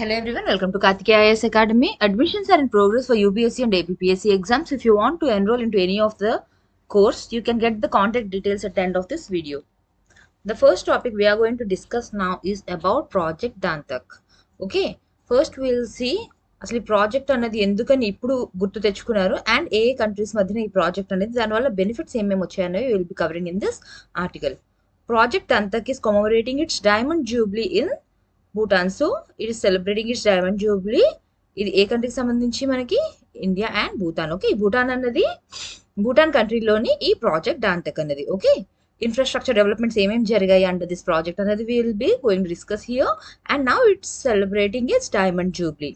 Hello everyone, welcome to Karthikeya IAS Academy. Admissions are in progress for UPSC and APPSC exams. If you want to enroll into any of the course, you can get the contact details at the end of this video. The first topic we are going to discuss now is about Project Dantak. Okay, first we will see అసలు ఈ project అనేది ఎందుకని ఇప్పుడు గుర్తు తెచ్చుకున్నారు and A countries మధ్యన ఈ project అనేది దానివల్ల బెనిఫిట్స్ ఏమేమి వచ్చాయనేవి will be covering in this article. Project Dantak is commemorating its diamond jubilee in Bhutan. So it is celebrating its diamond jubilee. ఇది ఏ కంట్రీకి సంబంధించి మనకి India and Bhutan. Okay, Bhutan అన్నది భూటాన్ కంట్రీలోని ఈ ప్రాజెక్ట్ డాంటక్ అన్నది. ఓకే, ఇన్ఫ్రాస్ట్రక్చర్ డెవలప్మెంట్స్ ఏమేమి జరిగాయి అండర్ దిస్ ప్రాజెక్ట్ అనేది will be going to discuss here. And now it's celebrating its diamond jubilee.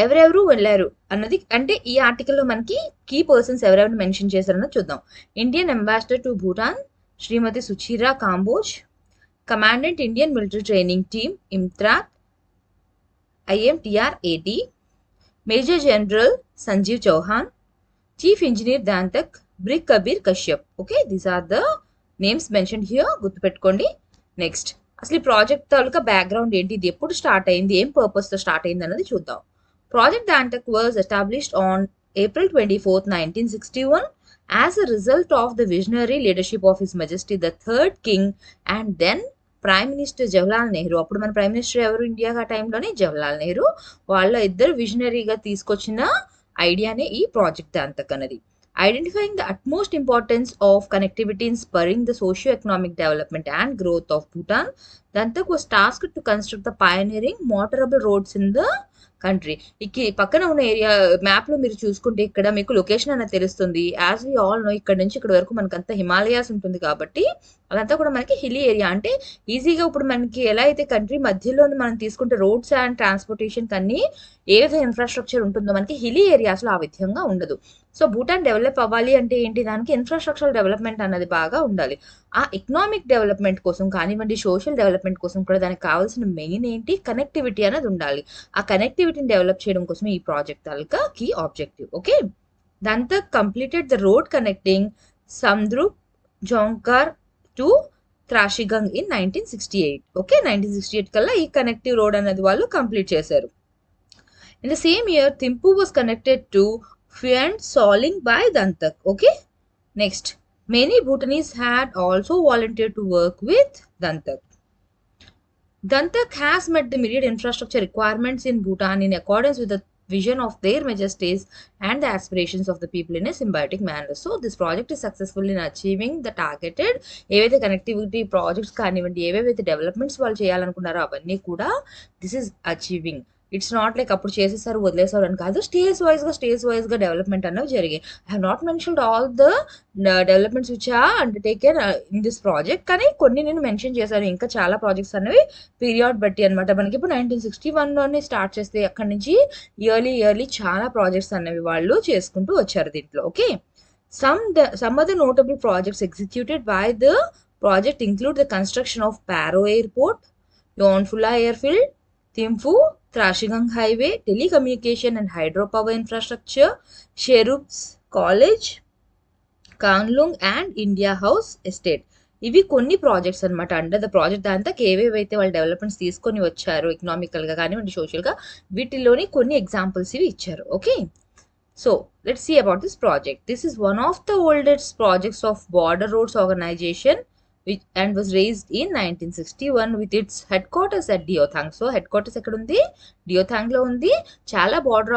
ఎవరెవరు వెళ్ళారు అన్నది అంటే ఈ ఆర్టికల్లో మనకి కీ పర్సన్స్ ఎవరెవరు మెన్షన్ చేశారన్నది చూద్దాం. Indian ambassador to Bhutan Shrimati Ruchira Kamboj, Commandant Indian Military Training Team IMTRAT IMTR-AT, Major General Sanjeev Chauhan, Chief Engineer Dantak Brig Kabir Kashyap. Okay, these are the names mentioned here. గుర్తుపెట్టుకోండి. నెక్స్ట్ అసలు ఈ project తాలూకా background ఏంటి, ఇది ఎప్పుడు start అయింది, ఏం పర్పస్తో start అయింది అన్నది చూద్దాం. Project Dantak was established on April 24th, 1961 as a result of the visionary leadership of His Majesty the Third King and then prime minister Jawaharlal Nehru. అప్పుడు మన ప్రైమ్ మినిస్టర్ ఎవరు ఇండియాకి ఆ టైంలోనే జవహర్లాల్ నెహ్రూ. వాళ్ళ ఇద్దరు విజనరీగా తీసుకొచ్చిన ఐడియానే ఈ ప్రాజెక్ట్ Dantak అన్నది. Identifying the utmost importance of connectivity in spurring the socio economic development and growth of Bhutan, Dantak was tasked to construct the pioneering motorable roads in the country. పక్కన ఉన్న ఏరియా మ్యాప్ లో మీరు చూసుకుంటే ఇక్కడ మీకు location అనేది తెలుస్తుంది. యాజ్ వి ఆల్ నో ఇక్కడ నుంచి ఇక్కడ వరకు మనకు అంతా హిమాలయాస్ ఉంటుంది కాబట్టి అదంతా కూడా మనకి హిల్లీ ఏరియా. అంటే ఈజీగా ఇప్పుడు మనకి ఎలా అయితే కంట్రీ మధ్యలో మనం తీసుకుంటే రోడ్స్ అండ్ ట్రాన్స్పోర్టేషన్ కన్నీ ఏ విధంగా ఇన్ఫ్రాస్ట్రక్చర్ ఉంటుందో మనకి హిల్లీ ఏరియాస్లో ఆ విధంగా ఉండదు. సో భూటాన్ డెవలప్ అవ్వాలి అంటే ఏంటి, దానికి ఇన్ఫ్రాస్ట్రక్చర్ డెవలప్మెంట్ అన్నది బాగా ఉండాలి. ఆ ఎకనామిక్ డెవలప్మెంట్ కోసం కానివ్వండి, సోషల్ డెవలప్మెంట్ కోసం కూడా దానికి కావాల్సిన మెయిన్ ఏంటి, కనెక్టివిటీ అనేది ఉండాలి. ఆ కనెక్టివిటీని డెవలప్ చేయడం కోసం ఈ ప్రాజెక్ట్ తాలూకా key objective. Okay, Dantak completed the road connecting Samdrup Jongkhar to Trashigang in 1968. Okay, 1968 కల్లా ఈ కనెక్టివ్ రోడ్ అనేది వాళ్ళు కంప్లీట్ చేశారు. In the same year Thimphu was connected to Phuent Soling by Dantak. Okay, next, many Bhutanese had also volunteered to work with Dantak. Dantak has met the myriad infrastructure requirements in Bhutan in accordance with the vision of their majesties and the aspirations of the people in a symbiotic manner. So this project is successful in achieving the targeted ఏవైతే connectivity projects కానివ్వండి, ఏవేవైతే developments వాళ్ళు చేయాలనుకున్నారో అవన్నీ కూడా this is achieving. It's not like అప్పుడు చేసేసారు వదిలేసారు అని కాదు, స్టేజ్ వైజ్గా డెవలప్మెంట్ అనేవి జరిగాయి. I have not mentioned all the developments which are undertaken in this project, కానీ కొన్ని నేను మెన్షన్ చేశాను. ఇంకా చాలా ప్రాజెక్ట్స్ అనేవి పీరియడ్ బట్టి అనమాట. మనకి ఇప్పుడు 1961లోనే స్టార్ట్ చేస్తే అక్కడి నుంచి ఇయర్లీ చాలా ప్రాజెక్ట్స్ అనేవి వాళ్ళు చేసుకుంటూ వచ్చారు దీంట్లో. Okay, some other notable projects executed by the project include the construction of Paro Airport, Yonfula Airfield, Thimphu Trashigang Highway, telecommunication and hydropower infrastructure, Sherup's College, Kanglung and India House Estate. ఇవి కొన్ని projects అనమాట under the project Dantak. ఏవేవైతే వాళ్ళు developments తీసుకొని వచ్చారు ఎకనామికల్గా కానివ్వండి, సోషల్గా, వీటిలోని కొన్ని examples ఇవి ఇచ్చారు. Okay, so let's see about this project. This is one of the oldest projects of Border Roads Organisation and was raised in 1961 with its headquarters at Deothang. So headquarters ఎక్కడ ఉంది, Deothang లో ఉంది. చాలా border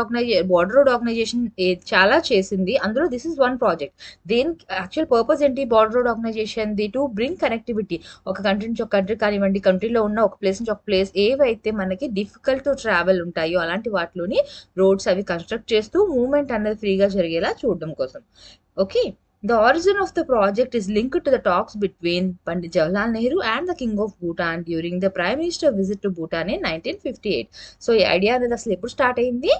Road organisation చాలా చేసింది. అందులో this is one project. దేని actual purpose ఏంటి బార్డర్ రోడ్ ఆర్గనైజేషన్ ది, టు బ్రింగ్ కనెక్టివిటీ. ఒక కంట్రీ నుంచి ఒక కంట్రీ కానివ్వండి, కంట్రీలో ఉన్న ఒక ప్లేస్ నుంచి ఒక ప్లేస్ ఏవైతే మనకి డిఫికల్ట్ టు ట్రావెల్ ఉంటాయో అలాంటి వాటిలోని రోడ్స్ అవి కన్స్ట్రక్ట్ చేస్తూ మూవ్మెంట్ అనేది ఫ్రీగా జరిగేలా చూడడం కోసం. Okay, the origin of the project is linked to the talks between Pandit Jawaharlal Nehru and the King of Bhutan during the Prime Minister visit to Bhutan in 1958. So ఈ idea అనేది అసలు ఎప్పుడు start అయింది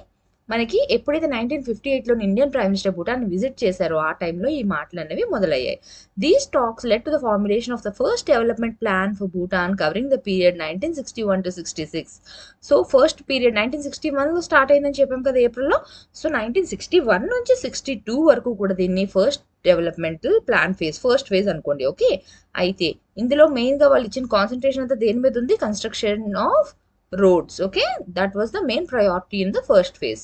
మనకి, ఎప్పుడైతే 1958లో Indian prime minister Bhutan visit చేశారో ఆ టైంలో ఈ మాటలు అనేవి మొదలయ్యాయి. These talks led to the formulation of the first development plan for Bhutan covering the period 1961 to 66. So first period 1961లో స్టార్ట్ అయిందని చెప్పాం కదా ఏప్రిల్లో. సో 1961 నుంచి 62 వరకు కూడా దీన్ని first development plan first phase అనుకోండి. ఓకే, అయితే ఇందులో మెయిన్గా వాళ్ళు ఇచ్చిన కాన్సన్ట్రేషన్ అంతా దేని మీద ఉంది, construction of roads. Okay, that was the main priority in the first phase.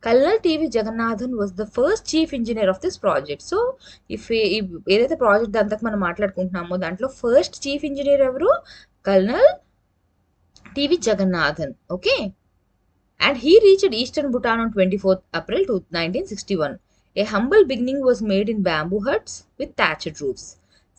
Colonel TV Jagannathan was the first chief engineer of this project. So ఏదైతే ప్రాజెక్ట్ అంతకు మనం మాట్లాడుకుంటున్నామో దాంట్లో ఫస్ట్ చీఫ్ ఇంజనీర్ ఎవరు? Colonel TV Jagannathan. Okay, and he reached eastern Bhutan on 24th April 1961. A humble beginning was made in bamboo huts with thatched roofs.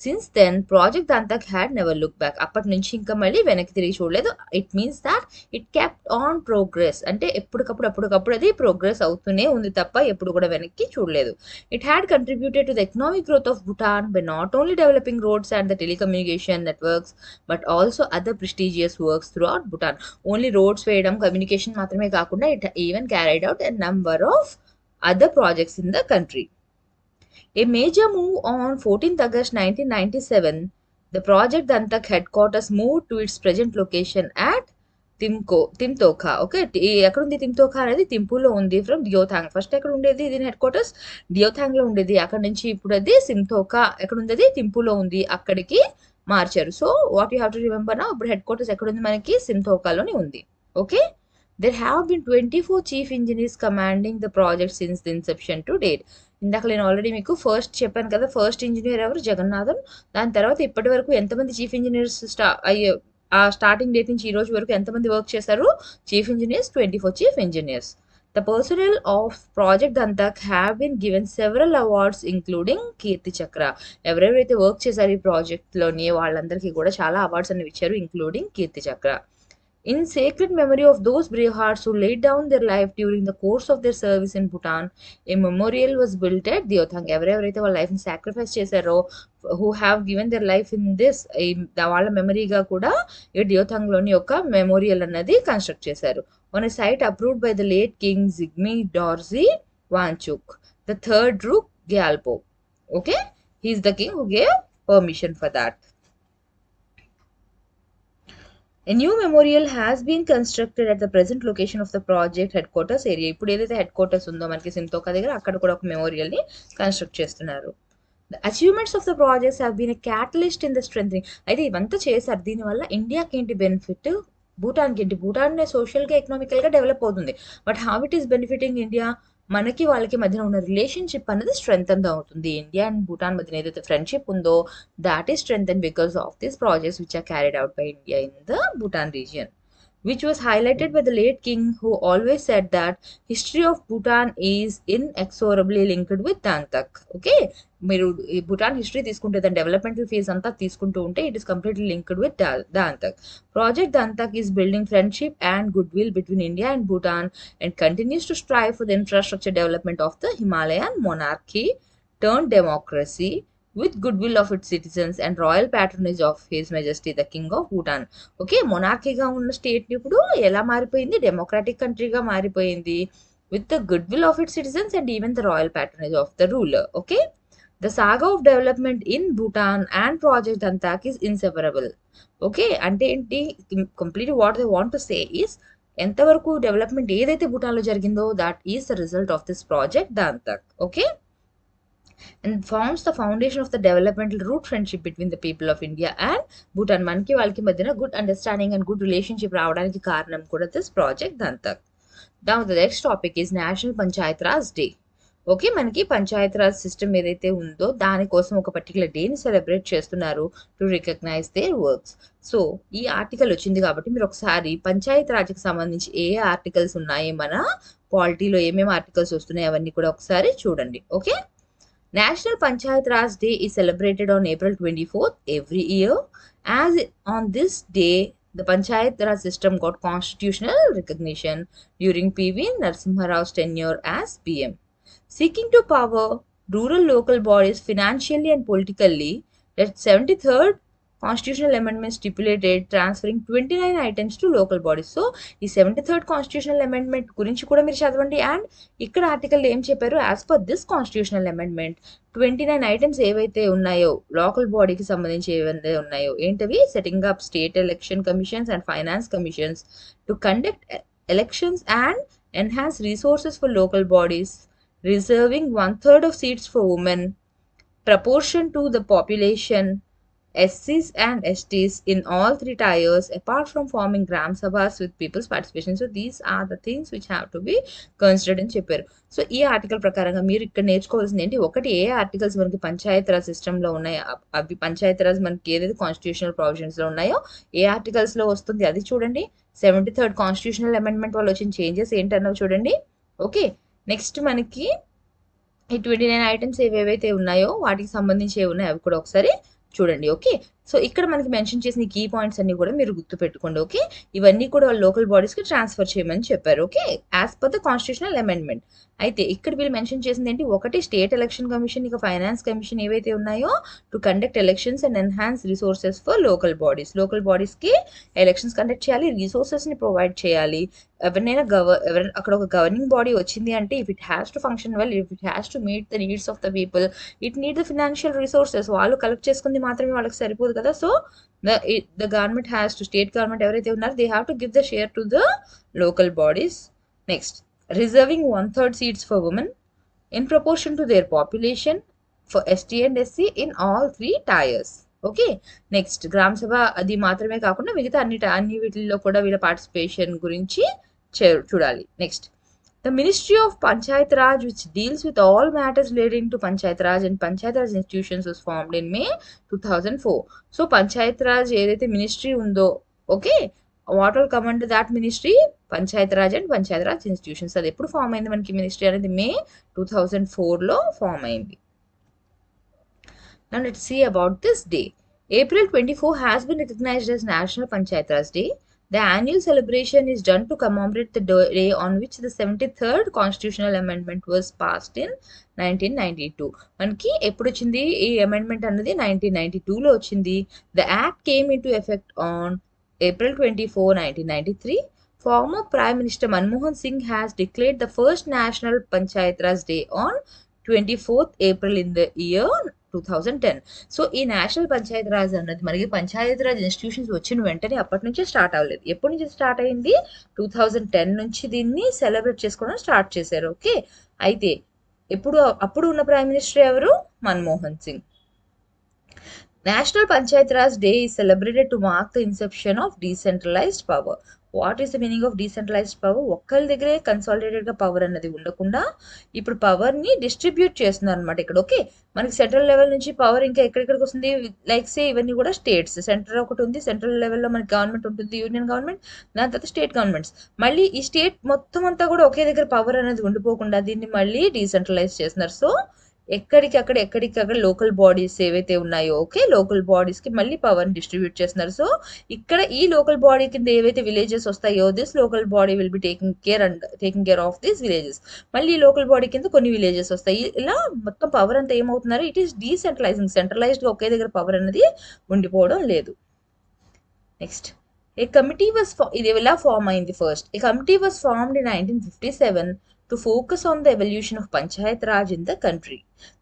Since then, Project Dantak had never looked back. అప్పటి నుంచి ఇంకా మళ్ళీ వెనక్కి తిరిగి చూడలేదు. It means that it kept on progress. అంటే అప్పటికప్పుడు అది ప్రోగ్రెస్ అవుతూనే ఉంది తప్ప ఎప్పుడు కూడా వెనక్కి చూడలేదు. It had contributed to the economic growth of Bhutan by not only developing roads and the telecommunication networks but also other prestigious works through out Bhutan. Only roads వేయడం, కమ్యూనికేషన్ మాత్రమే కాకుండా it even carried out a number of other projects in the country. A major move on 14th August 1997, the Project Dantak headquarters moved to its present location at Simtokha. Okay, ఎక్కడ ఉంది తిమ్తోఖా అనేది? తింపులో ఉంది from డియోథాంగ్. First ఎక్కడ ఉండేది ఇది head quarters? డియోథాంగ్లో ఉండేది. అక్కడ నుంచి ఇప్పుడు అది సిమ్తోఖా ఎక్కడ ఉంది? అది తింపులో ఉంది, అక్కడికి మార్చారు. So what you have to remember నా, ఇప్పుడు హెడ్ క్వార్టర్స్ ఎక్కడ ఉంది మనకి? సిమ్తోఖాలోనే ఉంది. Okay, there have been 24 chief engineers commanding the project since the inception to date. ఇందాక నేను ఆల్రెడీ మీకు ఫస్ట్ చెప్పాను కదా, ఫస్ట్ ఇంజనీర్ ఎవరు? జగన్నాథన్. దాని తర్వాత ఇప్పటి వరకు ఎంతమంది చీఫ్ ఇంజనీర్స్ ఆ స్టార్టింగ్ డేట్ నుంచి ఈ రోజు వరకు ఎంతమంది వర్క్ చేశారు? Chief engineers 24 chief engineers. The personnel of Project Dantak have been given several awards including కీర్తి చక్ర. ఎవరెవరైతే వర్క్ చేశారు ఈ ప్రాజెక్ట్లోని వాళ్ళందరికీ కూడా చాలా అవార్డ్స్ అనేవి ఇచ్చారు, ఇంక్లూడింగ్ కీర్తి చక్ర. In sacred memory of those brave hearts who laid down their life during the course of their service in Bhutan, a memorial was built at Deothang. ఎవరెవరైతే వాళ్ళ లైఫ్ని సాక్రిఫైస్ చేశారో, who have given their life in this, వాళ్ళ మెమరీగా కూడా ఈ డియోథాంగ్లోని ఒక memorial అన్నది construct చేశారు. On a site approved by the late King Zygmunt Dorji Wangchuck, the third Druk Gyalpo. Okay, he is the king who gave permission for that. A new memorial has been constructed at the present location of the project headquarters area. ఇప్పుడు ఏదైతే head quarters ఉందో మనకి సిమ్తోఖా దగ్గర, అక్కడ కూడా ఒక మెమోరియల్ని construct చేస్తున్నారు. The achievements of the projects have been a catalyst in the strengthening. అయితే ఇవంతా చేశారు, దీనివల్ల ఇండియాకి ఏంటి బెనిఫిట్? భూటాన్కి ఏంటి? భూటాన్ సోషల్గా ఎకనామికల్గా డెవలప్ అవుతుంది. But how it is benefiting India? మనకి వాళ్ళకి మధ్యన ఉన్న రిలేషన్షిప్ అనేది స్ట్రెంగ్తన్ అవుతుంది. ఇండియా అండ్ భూటాన్ మధ్యన ఏదైతే ఫ్రెండ్షిప్ ఉందో that is strengthen because of these projects which are carried out by India in the Bhutan region, which was highlighted by the late king who always said that history of Bhutan is inexorably linked with Dantak. Okay, మీరు ఈ Bhutan history తీసుకుంటే దాని developmental phase అంతా తీసుకుంటూ ఉంటే it is completely linked with Dantak. Project Dantak is building friendship and goodwill between India and Bhutan and continues to strive for the infrastructure development of the Himalayan monarchy turned democracy with goodwill of its citizens and royal patronage of His Majesty the King of Bhutan. Okay, మొనార్కీగా ఉన్న state ఇప్పుడు ఎలా మారిపోయింది? Democratic కంట్రీగా మారిపోయింది with the goodwill of its citizens and even the royal patronage of the ruler. Okay, the saga of development in Bhutan and Project Dantak is inseparable. Okay, అంటే ఏంటి? Completely what they want to say is ఎంతవరకు development ఏదైతే భూటాన్లో జరిగిందో that is the result of this project Dantak. Okay, and forms the foundation of the developmental root friendship between the people of India and Bhutan. మనకి వాళ్ళకి మధ్యన good understanding and good relationship రావడానికి కారణం కూడా this project Dantak. Now the next topic is National Panchayat Raj Day. Okay, మనకి Panchayat Raj system ఏదైతే ఉందో దానికోసం ఒక పర్టికులర్ డేని సెలబ్రేట్ చేస్తున్నారు to recognise their works. So ఈ ఆర్టికల్ వచ్చింది కాబట్టి మీరు ఒకసారి పంచాయత్ రాజ్కి సంబంధించి ఏ ఆర్టికల్స్ ఉన్నాయి, మన పాలిటీలో ఏమేమి ఆర్టికల్స్ వస్తున్నాయి అవన్నీ కూడా ఒకసారి చూడండి. Okay, National Panchayat Raj Day is celebrated on April 24th every year. As on this day, the Panchayat Raj system got constitutional recognition during PV Narasimha Rao's tenure as PM. Seeking to power rural local bodies financially and politically, the 73rd Constitutional Amendment stipulated transferring 29 items to local bodies. So ఈ 73rd Constitutional Amendment గురించి కూడా మీరు చదవండి. And ఇక్కడ article ఏం చెప్పారు? As per this constitutional amendment 29 items ఏవైతే ఉన్నాయో లోకల్ బాడీకి సంబంధించి ఏవైతే ఉన్నాయో ఏంటవి? Setting up state election commissions and finance commissions to conduct elections and enhance resources for local bodies, reserving 1/3 of seats for women, proportion to the population, SCs and STs in all 3 tiers apart from forming gram sabhas with people's participation. So these are the things which have to be considered అని చెప్పారు. So ఈ article ప్రకారంగా మీరు ఇక్కడ నేర్చుకోవాల్సింది ఏంటి, ఒకటి ఏ articles మనకి పంచాయత్ రాజ్ సిస్టంలో ఉన్నాయో అవి పంచాయత్ రాజ్ మనకి ఏదైతే కాన్స్టిట్యూషనల్ ప్రొవిజన్స్లో ఉన్నాయో ఏ ఆర్టికల్స్లో వస్తుంది అది చూడండి. 73rd కాన్స్టిట్యూషనల్ అమెండ్మెంట్ వాళ్ళు వచ్చిన చేంజెస్ ఏంటన్నవి చూడండి. ఓకే, నెక్స్ట్ మనకి ఈ 29 ఐటమ్స్ ఏవేవైతే ఉన్నాయో వాటికి సంబంధించి ఏవి ఉన్నాయో అవి కూడా ఒకసారి చూడండి. ఓకే, సో ఇక్కడ మనకి మెన్షన్ చేసిన కీ పాయింట్స్ అన్ని కూడా మీరు గుర్తుపెట్టుకోండి. ఓకే, ఇవన్నీ కూడా వాళ్ళు లోకల్ బాడీస్కి ట్రాన్స్ఫర్ చేయమని చెప్పారు. Okay, as per the constitutional amendment. అయితే ఇక్కడ వీళ్ళు మెన్షన్ చేసింది ఏంటి, ఒకటి స్టేట్ ఎలక్షన్ కమిషన్ ఇక ఫైనాన్స్ కమిషన్ ఏవైతే ఉన్నాయో to conduct elections and enhance resources for local bodies. Local బాడీస్కి ఎలక్షన్స్ కండక్ట్ చేయాలి, రిసోర్సెస్ని ప్రొవైడ్ చేయాలి. ఎవరైనా అక్కడ ఒక గవర్నింగ్ బాడీ వచ్చింది అంటే if it has to function well, if it has to meet the needs of the people, it need the financial resources. వాళ్ళు కలెక్ట్ చేసుకుంది మాత్రమే వాళ్ళకి సరిపోదు కదా. So the government has to, state government ఎవరైతే ఉన్నారో they have to give the share to the local bodies. Next, reserving 1/3 seats for women in proportion to their population for ST and SC in all 3 tiers. Okay, next గ్రామ సభ అది మాత్రమే కాకుండా మిగతా అన్ని వీటిల్లో కూడా వీళ్ళ పార్టిసిపేషన్ గురించి చూడాలి. Next, the Ministry of Panchayat Raj, which deals with all matters relating to Panchayat Raj and Panchayat Raj institutions, was formed in May 2004. So Panchayat Raj ఏదైతే మినిస్ట్రీ ఉందో, okay, what all come under that ministry, Panchayat Raj and Panchayat Raj institutions. అది ఎప్పుడు form అయింది మనకి ministry అనేది, May 2004లో form అయింది. Now let's see about this day. April 24 has been recognized as National Panchayat Raj Day. The annual celebration is done to commemorate the day on which the 73rd constitutional amendment was passed in 1992. మనకి ఎప్పుడు వచ్చింది ఈ amendment అన్నది 1992లో వచ్చింది. The act came into effect on April 24, 1993. Former Prime Minister Manmohan Singh has declared the first National Panchayat Raj Day on 24th April in the year 2010. So ఈ national Panchayat Raj అన్నది మనకి Panchayat Raj institutions వచ్చిన వెంటనే అప్పటి నుంచే స్టార్ట్ అవ్వలేదు. ఎప్పటి నుంచి స్టార్ట్ అయింది, 2010 నుంచి దీన్ని సెలబ్రేట్ చేసుకోవడం స్టార్ట్ చేశారు. ఓకే, అయితే అప్పుడు ఉన్న ప్రైమ్ మినిస్టర్ ఎవరు, Manmohan Singh. National Panchayat Raj day is celebrated to mark the inception of decentralized power. What is the meaning of decentralised power? ఒక్కరి దగ్గరే కన్సాలిడేటెడ్గా పవర్ అన్నది ఉండకుండా ఇప్పుడు పవర్ని డిస్ట్రిబ్యూట్ చేస్తున్నారు అనమాట ఇక్కడ. ఓకే, మనకి సెంట్రల్ లెవెల్ నుంచి పవర్ ఇంకా ఎక్కడెక్కడికి వస్తుంది, లైక్ సే ఇవన్నీ కూడా స్టేట్స్. సెంటర్ ఒకటి ఉంది, సెంట్రల్ లెవెల్లో మనకి గవర్నమెంట్ ఉంటుంది, యూనియన్ గవర్నమెంట్, దాని తర్వాత స్టేట్ గవర్నమెంట్స్. మళ్ళీ ఈ స్టేట్ మొత్తం అంతా కూడా ఒకే దగ్గర పవర్ అనేది ఉండిపోకుండా దీన్ని మళ్ళీ డీసెంట్రలైజ్ చేస్తున్నారు. సో ఎక్కడికక్కడ లోకల్ బాడీస్ ఏవైతే ఉన్నాయో, ఓకే, లోకల్ బాడీస్కి మళ్ళీ పవర్ని డిస్ట్రిబ్యూట్ చేస్తున్నారు. సో ఇక్కడ ఈ లోకల్ బాడీ కింద ఏవైతే విలేజెస్ వస్తాయో this local body will be taking care of these villages. మళ్ళీ లోకల్ బాడీ కింద కొన్ని విలేజెస్ వస్తాయి. ఇలా మొత్తం పవర్ అంతా ఏమవుతున్నారు, ఇట్ ఈస్ డీసెంట్రలైజింగ్. సెంట్రలైజ్డ్గా ఒకే దగ్గర పవర్ అనేది ఉండిపోవడం లేదు. నెక్స్ట్, ఏ కమిటీ వాజ్ ఇది ఎలా ఫామ్ అయింది first. A committee was formed in 1957 to focus on the evolution of Panchayat Raj in the country.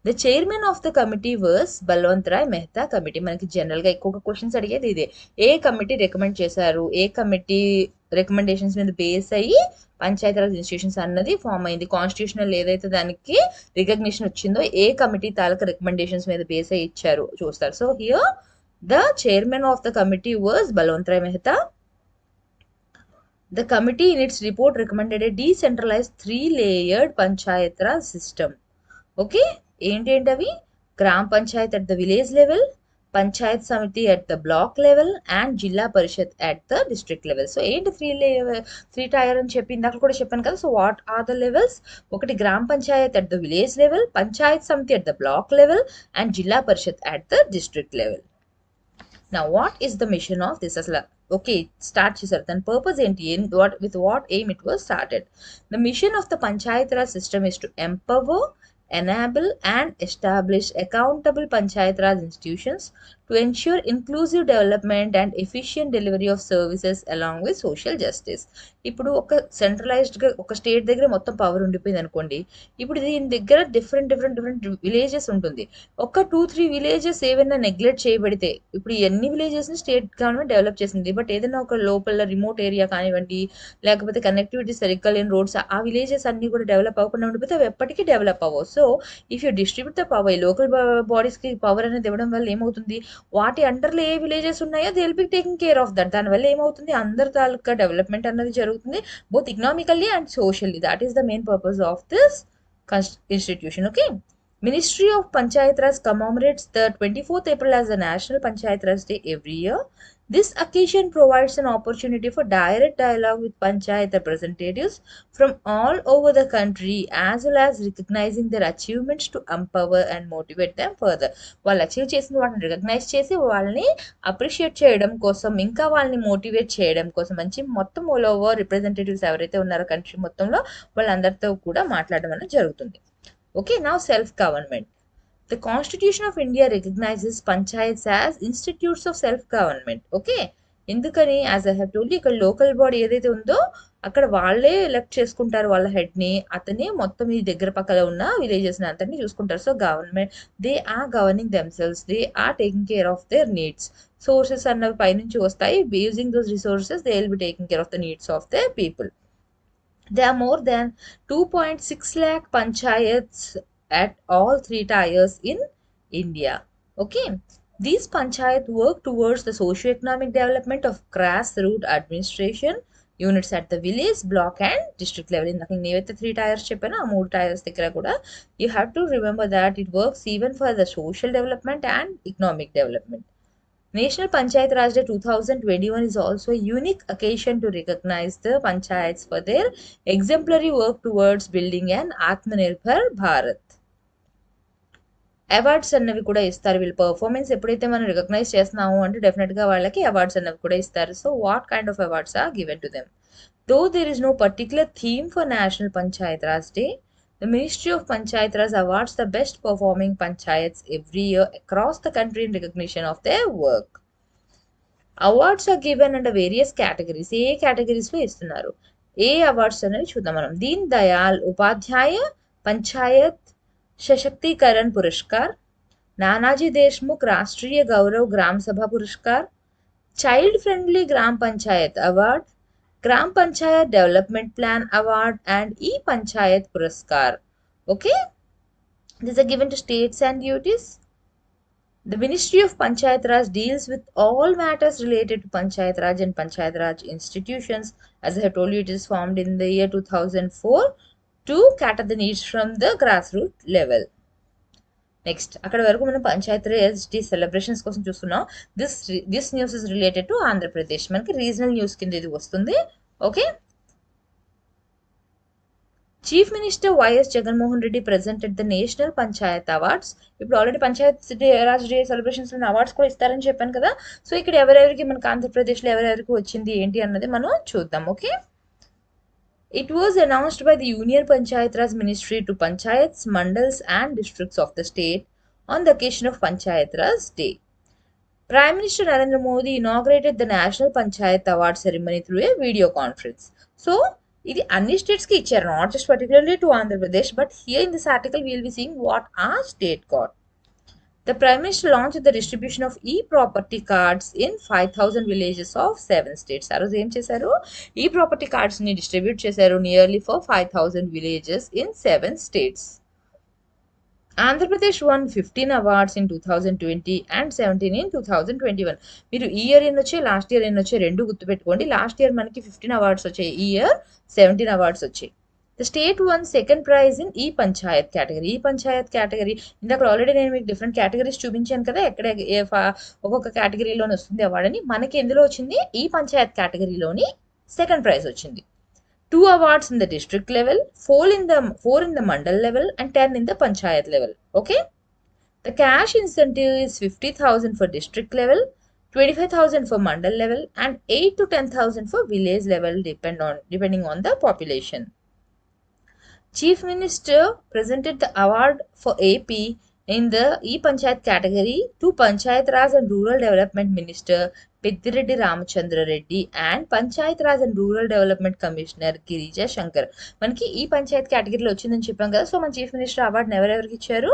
The chairman of the committee was Balwant Rai Mehta committee. మనకి జనరల్గా ఎక్కువగా questions అడిగేది ఇదే, ఏ committee recommend చేశారు, ఏ committee recommendations మీద base అయ్యి Panchayat Raj institutions అన్నది form అయింది. కాన్స్టిట్యూషనల్ ఏదైతే దానికి రికగ్నిషన్ వచ్చిందో ఏ కమిటీ తాలూకా రికమెండేషన్స్ మీద బేస్ అయ్యి ఇచ్చారు చూస్తారు. So here the chairman of the committee was Balwant Rai Mehta. The committee in its report recommended a decentralized 3-layered Panchayat Raj system. Okay, ఏంటేంటవి, గ్రామ Panchayat at the village level, Panchayat సమితి at the block level and Zilla Parishad at the district level. So ఏంటి 3 tier అని చెప్పి ఇందాక కూడా చెప్పాను కదా. So what are the levels, ఒకటి gram Panchayat at the village level, Panchayat సమితి at the block level and Zilla Parishad at the district level. Now what is the mission of this? అసలు ఓకే స్టార్ట్ చేశారు, దాని పర్పస్ ఏంటి, with what aim it was started. The mission of the Panchayat Raj system is to empower, enable and establish accountable Panchayat Raj institutions to ensure inclusive development and efficient delivery of services along with social justice. ఇప్పుడు ఒక సెంట్రలైజ్డ్గా ఒక state దగ్గర మొత్తం power ఉండిపోయింది అనుకోండి, ఇప్పుడు దీని దగ్గర డిఫరెంట్ విలేజెస్ ఉంటుంది. ఒక 2-3 విలేజెస్ ఏమైనా నెగ్లెక్ట్ చేయబడితే, ఇప్పుడు ఎన్ని విలేజెస్ని స్టేట్ గవర్నమెంట్ డెవలప్ చేసింది, బట్ ఏదైనా ఒక లోపల రిమోట్ ఏరియా కానివ్వండి, లేకపోతే కనెక్టివిటీ సరిగ్గా లేని రోడ్స్, ఆ విలేజెస్ అన్ని కూడా డెవలప్ అవ్వకుండా ఉండిపోతే అవి ఎప్పటికీ డెవలప్ అవ్వవు. So if you distribute the power, local బాడీస్కి పవర్ అనేది ఇవ్వడం వల్ల ఏమవుతుంది, వాటి అండర్లో ఏ విలేజెస్ ఉన్నాయో they will be taking care of that. దానివల్ల ఏమవుతుంది, అందరి తాలూకా డెవలప్మెంట్ అన్నది జరుగుతుంది, both economically and socially. That is the main purpose of this institution. Okay. Ministry of Panchayat Raj commemorates the 24th April as the National Panchayat Raj Day every year. This occasion provides an opportunity for direct dialogue with Panchayat representatives from all over the country, as well as recognizing their achievements to empower and motivate them further. వాళ్ళు achieve చేసిన వాటిని recognise చేసి వాళ్ళని appreciate చేయడం కోసం, ఇంకా వాళ్ళని motivate చేయడం కోసం మంచి మొత్తం ఆల్ ఓవర్ రిప్రజెంటేటివ్స్ ఎవరైతే ఉన్నారో కంట్రీ మొత్తంలో వాళ్ళందరితో కూడా మాట్లాడడం అనేది జరుగుతుంది. Okay, now self-government. The Constitution of India recognizes panchayats as institutes of self-government. Okay, ఎందుకని, యాజ్ ఐ హ్యావ్ టోల్డ్, ఇక్కడ లోకల్ బాడీ ఏదైతే ఉందో అక్కడ వాళ్ళే ఎలక్ట్ చేసుకుంటారు వాళ్ళ హెడ్ని, అతనే మొత్తం ఈ దగ్గర పక్కన ఉన్న విలేజెస్ని అంతని చూసుకుంటారు. So government, they are governing themselves, they are taking care of their needs. Sources అన్నవి పైనుంచి వస్తాయి, using those resources they will be taking care of the needs of the people. There are more than 2.6 lakh panchayats at all 3 tiers in India. Okay. These panchayats work towards the socio-economic development of grassroots administration units at the village, block and district level. In the 3 tiers cheppana, 3 tiers దగ్గర కూడా you have to remember that it works even for the social development and economic development. National Panchayat Raj Day 2021 is also a unique occasion to recognize the panchayats for their exemplary work towards building an Atmanirbhar Bharat. Awards అన్నవి కూడా ఇస్తారు. వీళ్ళ performance ఎప్పుడైతే మనం recognise చేస్తున్నాము అంటే డెఫినెట్గా వాళ్ళకి అవార్డ్స్ అన్నవి కూడా ఇస్తారు. So what kind of awards are given to them? Though there is no particular theme for National Panchayat Raj Day, the Ministry of Panchayat Raj awards the best performing panchayats every year across the country in recognition of their work. Awards are given under various categories. ఏ కేటగిరీస్లో ఇస్తున్నారు, ఏ awards అనేవి చూద్దాం మనం. Deen Dayal Upadhyaya Panchayat Sashaktikaran Puraskar, Nanaji Deshmukh Rashtriya Gaurav Gram Sabha Puraskar, child friendly Gram Panchayat award, Gram Panchayat Development Plan Award and E-Panchayat Puraskar. Okay, these are given to states and duties. The Ministry of Panchayat Raj deals with all matters related to Panchayat Raj and Panchayat Raj institutions. As I have told you, it is formed in the year 2004 to cater the needs from the grassroots level. Next అక్కడ వరకు మనం Panchayat Raj day celebrations కోసం చూస్తున్నాం. This news is related to Andhra Pradesh. మనకి regional news కింద ఇది వస్తుంది. Okay. Chief minister YS Jaganmohan Reddy presented the national panchayat awards. ఇప్పుడు already panchayat Raj day celebrations awards కూడా ఇస్తారని చెప్పాను కదా. సో ఇక్కడ ఎవరెవరికి మనకి ఆంధ్రప్రదేశ్లో ఎవరెవరికి వచ్చింది ఏంటి అన్నది మనం చూద్దాం. Okay. It was announced by the Union Panchayat Raj Ministry to panchayats, mandals and districts of the state on the occasion of Panchayat Raj Day. Prime Minister Narendra Modi inaugurated the National Panchayat Award ceremony through a video conference. So, ఇది అన్ని స్టేట్స్కి ఇచ్చారు, not just particularly to Andhra Pradesh, but here in this article we will be seeing what our state got. The Prime Minister launched the distribution of e-property cards in 5,000 villages of 7 states. ఆ రోజు ఏం చేశారు, e-property cardsని distribute చేశారు nearly for 5,000 villages in 7 states. Andhra Pradesh won 15 awards in 2020 and 17 in 2021. మీరు ఈ year ఎన్ని వచ్చాయి, last year ఎన్ని వచ్చాయి రెండు గుర్తుపెట్టుకోండి. లాస్ట్ ఇయర్ మనకి 15 అవార్డ్స్ వచ్చాయి, ఈ ఇయర్ 17 అవార్డ్స్ వచ్చాయి. The state won second prize in E-Panchayat category. E-Panchayat category ఇందాక ఆల్రెడీ నేను మీకు డిఫరెంట్ కేటగిరీస్ చూపించాను కదా, ఎక్కడ ఒక్కొక్క కేటగిరీలోని వస్తుంది అవార్డ్ అని. మనకి ఎందులో వచ్చింది, E-Panchayat కేటగిరీలోని సెకండ్ ప్రైజ్ వచ్చింది. 2 awards in the district level, 4 in the mandal level and 10 in the panchayat level. Okay. The cash incentive is 50,000 for district level, 25,000 for mandal level and 8 to 10,000 for village level depending on the population. Chief Minister presented the award for AP in the E-Panchayat category to Panchayat Raj and Rural Development Minister Peddireddy Ramachandra Reddy and Panchayat Raj and Rural Development Commissioner Girija Shankar. మనకి ఈ పంచాయత్ కేటగిరీలో వచ్చిందని చెప్పాం కదా. So మన chief minister అవార్డుని ఎవరెవరికి ఇచ్చారు,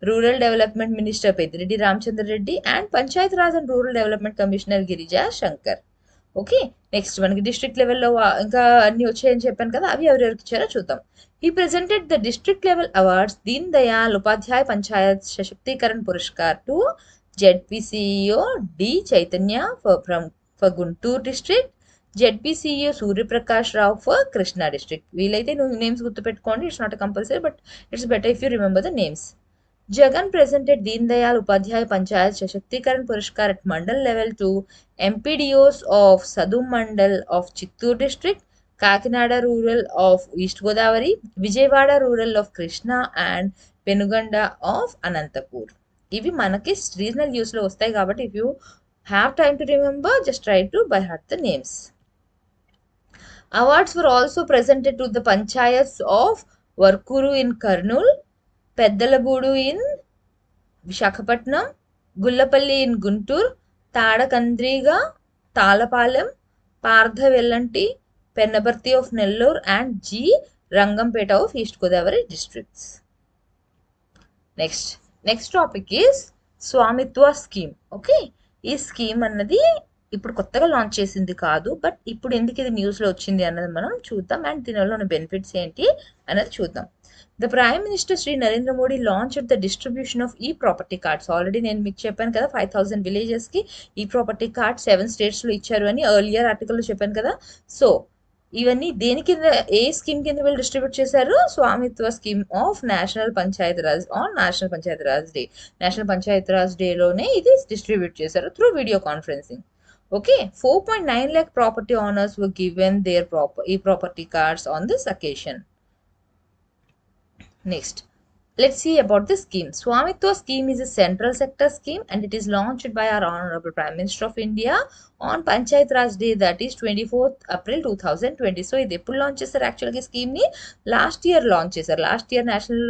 rural development minister Peddireddy Ramachandra Reddy and Panchayat Raj and rural development commissioner Girija Shankar. Okay. Next మనకి డిస్ట్రిక్ట్ లెవెల్లో ఇంకా అన్ని వచ్చాయని చెప్పాను కదా, అవి ఎవరెవరికి ఇచ్చారో చూద్దాం. He presented the district level awards Deen Dayal Upadhyay Panchayat Sashaktikarana Puraskar to ZPCEO D. Chaitanya for Guntur district, ZPCEO Surya Prakash Rao for Krishna district. వీలైతే నువ్వు నేమ్స్ గుర్తుపెట్టుకోండి, it's not compulsory, but it's better if you remember the names. Jagan presented Deen Dayal Upadhyay Panchayat Sashaktikarana Puraskar at Mandal level to MPDOs of Sadum Mandal of Chittoor district, Kakinada rural of East Godavari, Vijayawada rural of Krishna and Penuganda of Anantapur. ఇవి మనకి regional న్యూస్లో వస్తాయి కాబట్టి if you have time to remember just try to buy heart the names. Awards were also presented to the panchayats of Varkuru in Kurnool, Peddalagudu in Visakhapatnam, Gullapalli in Guntur, Tadakandriga, Talapalam, Partha Vellanti, Pennabarthi of Nellore and G. Rangampeta of East Godavari districts. Next topic is Swamitwa scheme. Okay, ఈ scheme అన్నది ఇప్పుడు కొత్తగా launch చేసింది కాదు, but ఇప్పుడు ఎందుకు ఇది న్యూస్లో వచ్చింది అన్నది మనం చూద్దాం అండ్ దీనివల్ల ఉన్న బెనిఫిట్స్ ఏంటి అన్నది చూద్దాం. The Prime Minister Shri Narendra Modi launch the distribution of ఈ ప్రాపర్టీ కార్డ్స్. ఆల్రెడీ నేను మీకు చెప్పాను కదా 5,000 విలేజెస్కి ఈ ప్రాపర్టీ కార్డ్ 7 స్టేట్స్లో ఇచ్చారు అని ఎర్లియర్ ఆర్టికల్లో చెప్పాను కదా. సో ఇవన్నీ దేని కింద, ఏ స్కీమ్ కింద వీళ్ళు డిస్ట్రిబ్యూట్ చేశారు? Svamitva scheme of national Panchayat Raj on national Panchayat Raj day. National Panchayat Raj డేలోనే ఇది డిస్ట్రిబ్యూట్ చేశారు through video conferencing. Okay, 4.9 lakh property owners were given their property cards on this occasion. Next, let's see about the scheme. Swamitwa scheme is a central sector scheme and it is launched by our Honorable Prime Minister of India on Panchayat Raj Day, that is 24th April 2020. So, ఇది ఎప్పుడు launch చేశారు? యాక్చువల్గా స్కీమ్ని last year launch చేశారు. Last year national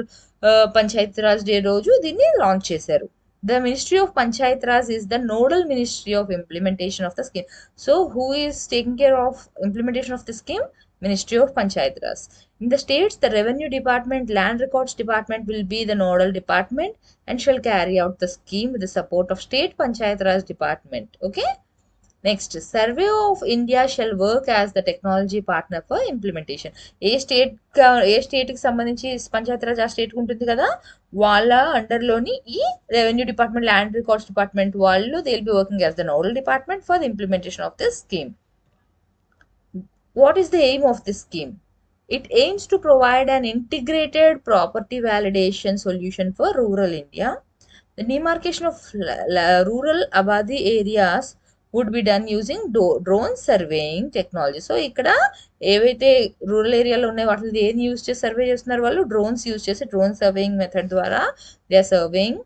Panchayat Raj day రోజు దీన్ని launch చేశారు. The Ministry of Panchayat Raj is the nodal ministry of implementation of the scheme. So, who is taking care of implementation of the scheme? Ministry of Panchayat Raj. In the states, the Revenue Department, Land Records Department will be the nodal department and shall carry out the scheme with the support of State Panchayat Raj Department. Okay. Next, Survey of India shall work as the technology partner for implementation. ఏ స్టేట్కి సంబంధించి పంచాయత్ రాజ్ ఆ స్టేట్కి ఉంటుంది కదా, వాళ్ళ అండర్లోని ఈ revenue department, land records department వాళ్ళు they will be working as the nodal department for the implementation of this scheme. What is the aim of this scheme? It aims to provide an integrated property validation solution for rural India. The demarcation of rural Abadi areas would be done using drone surveying technology. So ఇక్కడ ఏవైతే rural ఏరియాలో ఉన్నాయో వాటిని ఏం use చేసి survey చేస్తున్నారు వాళ్ళు? Drones use చేసి డ్రోన్ సర్వేయింగ్ మెథడ్ ద్వారా they are surveying.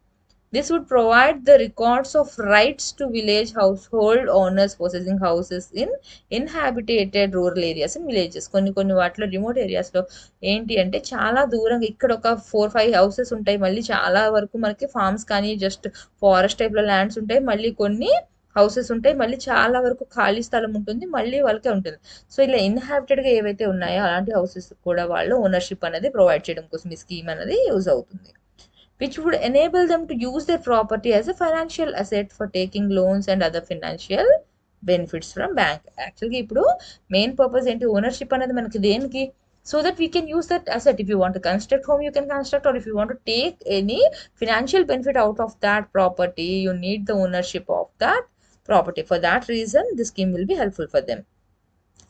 This would provide the records of rights to village household owners possessing houses in inhabited rural areas and villages. కొన్ని వాటిలో రిమోట్ ఏరియాస్లో ఏంటి అంటే చాలా దూరంగా, ఇక్కడ ఒక 4-5 హౌసెస్ ఉంటాయి, మళ్ళీ చాలా వరకు మనకి ఫార్మ్స్ కానీ జస్ట్ ఫారెస్ట్ టైప్లో ల్యాండ్స్ ఉంటాయి, మళ్ళీ కొన్ని హౌసెస్ ఉంటాయి, మళ్ళీ చాలా వరకు ఖాళీ స్థలం ఉంటుంది, మళ్ళీ వాళ్ళకే ఉంటుంది. సో ఇలా ఇన్హాబిటెడ్గా ఏవైతే ఉన్నాయో అలాంటి హౌసెస్ కూడా వాళ్ళు ఓనర్షిప్ అనేది ప్రొవైడ్ చేయడం కోసం ఈ స్కీమ్ అనేది యూజ్ అవుతుంది, which would enable them to use their property as a financial asset for taking loans and other financial benefits from bank. Actually, ఇప్పుడు మెయిన్ పర్పస్ ఏంటి? ఓనర్షిప్ అనేది మనకి దేనికి? So that we can use that asset. If you want to construct home, you can construct, or if you want to take any financial benefit out of that property, you need the ownership of that property. For that reason, this scheme will be helpful for them.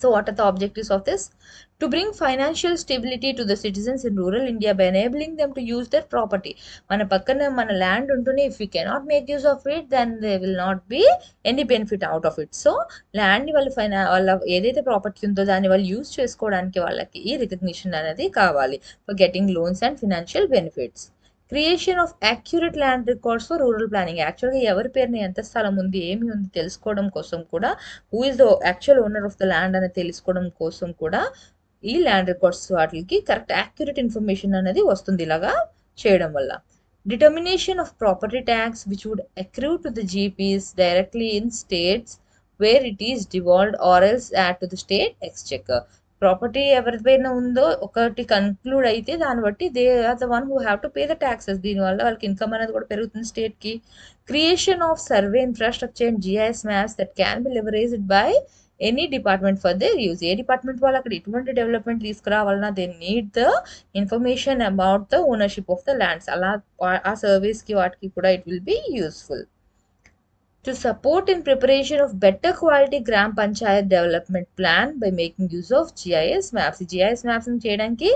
So what are the objectives of this? To bring financial stability to the citizens in rural India by enabling them to use their property. మన పక్కన మన land ఉంటుంది, if we cannot make use of it, then there will not be any benefit out of it. So ల్యాండ్ని వాళ్ళ ఏదైతే property ఉందో దాన్ని వాళ్ళు యూజ్ చేసుకోవడానికి వాళ్ళకి ఈ రికగ్నిషన్ అనేది కావాలి for getting loans and financial benefits. Creation of accurate land records for rural planning. యాక్చువల్గా ఎవరి పేరుని ఎంత స్థలం ఉంది, ఏమి ఉంది తెలుసుకోవడం కోసం కూడా, who is the actual owner of the land అనేది తెలుసుకోవడం కోసం కూడా ఈ ల్యాండ్ రికార్డ్స్ వాటికి కరెక్ట్ యాక్యురేట్ ఇన్ఫర్మేషన్ అనేది వస్తుంది ఇలాగా చేయడం వల్ల. Determination of property tax which would accrue to the GPs directly in states where it is devolved or else add to the state exchequer. Property ఎవరిపైన ఉందో ఒకటి కన్క్లూడ్ అయితే దాన్ని బట్టి they are the one who have to pay the taxes. దీనివల్ల వాళ్ళకి income అనేది కూడా పెరుగుతుంది స్టేట్కి. Creation of survey infrastructure and GIS maps that can be leveraged by any department for their use. ఏ డిపార్ట్మెంట్ వాళ్ళు అక్కడ ఎటువంటి డెవలప్మెంట్ తీసుకురావాలన్నా they need the information about the ownership of the lands. అలా ఆ సర్వీస్కి వాటికి కూడా it will be useful. to support in preparation of better quality gram panchayat development plan by making use of GIS maps. ఈ GIS maps ని చేయడానికి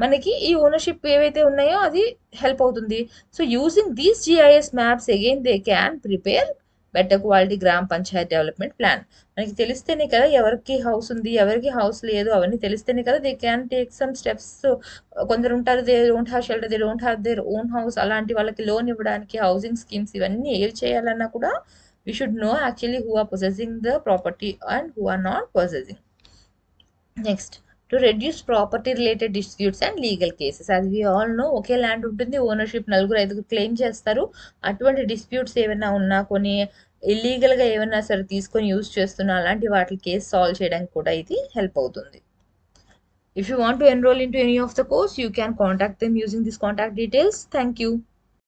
మనకి ఈ ఓనర్షిప్ ఏవైతే ఉన్నాయో అది హెల్ప్ అవుతుంది. So using these GIS maps again they can prepare better quality gram Panchayat development plan. మనకి తెలిస్తేనే కదా ఎవరికి హౌస్ ఉంది ఎవరికి హౌస్ లేదు అవన్నీ తెలిస్తేనే కదా they can take some steps. కొందరు ఉంటారు they don't have shelter, they don't have their own house, అలాంటి వాళ్ళకి లోన్ ఇవ్వడానికి హౌసింగ్ స్కీమ్స్ ఇవన్నీ ఏవి చేయాలన్నా కూడా we should know actually who are possessing the property and who are not possessing. Next, to reduce property related disputes and legal cases. As we all know, okay land ఉంటుంది, ownership నలుగురు ఐదుగురు claim చేస్తారు. అటువంటి disputes ఏమైనా ఉన్నా కొన్ని ఇల్లీగల్గా ఏమైనా సరే తీసుకొని యూజ్ చేస్తున్నా అలాంటి వాటి కేసు సాల్వ్ చేయడానికి కూడా ఇది హెల్ప్ అవుతుంది. If you want to enroll into any of the course, you can contact them using these contact details. Thank you.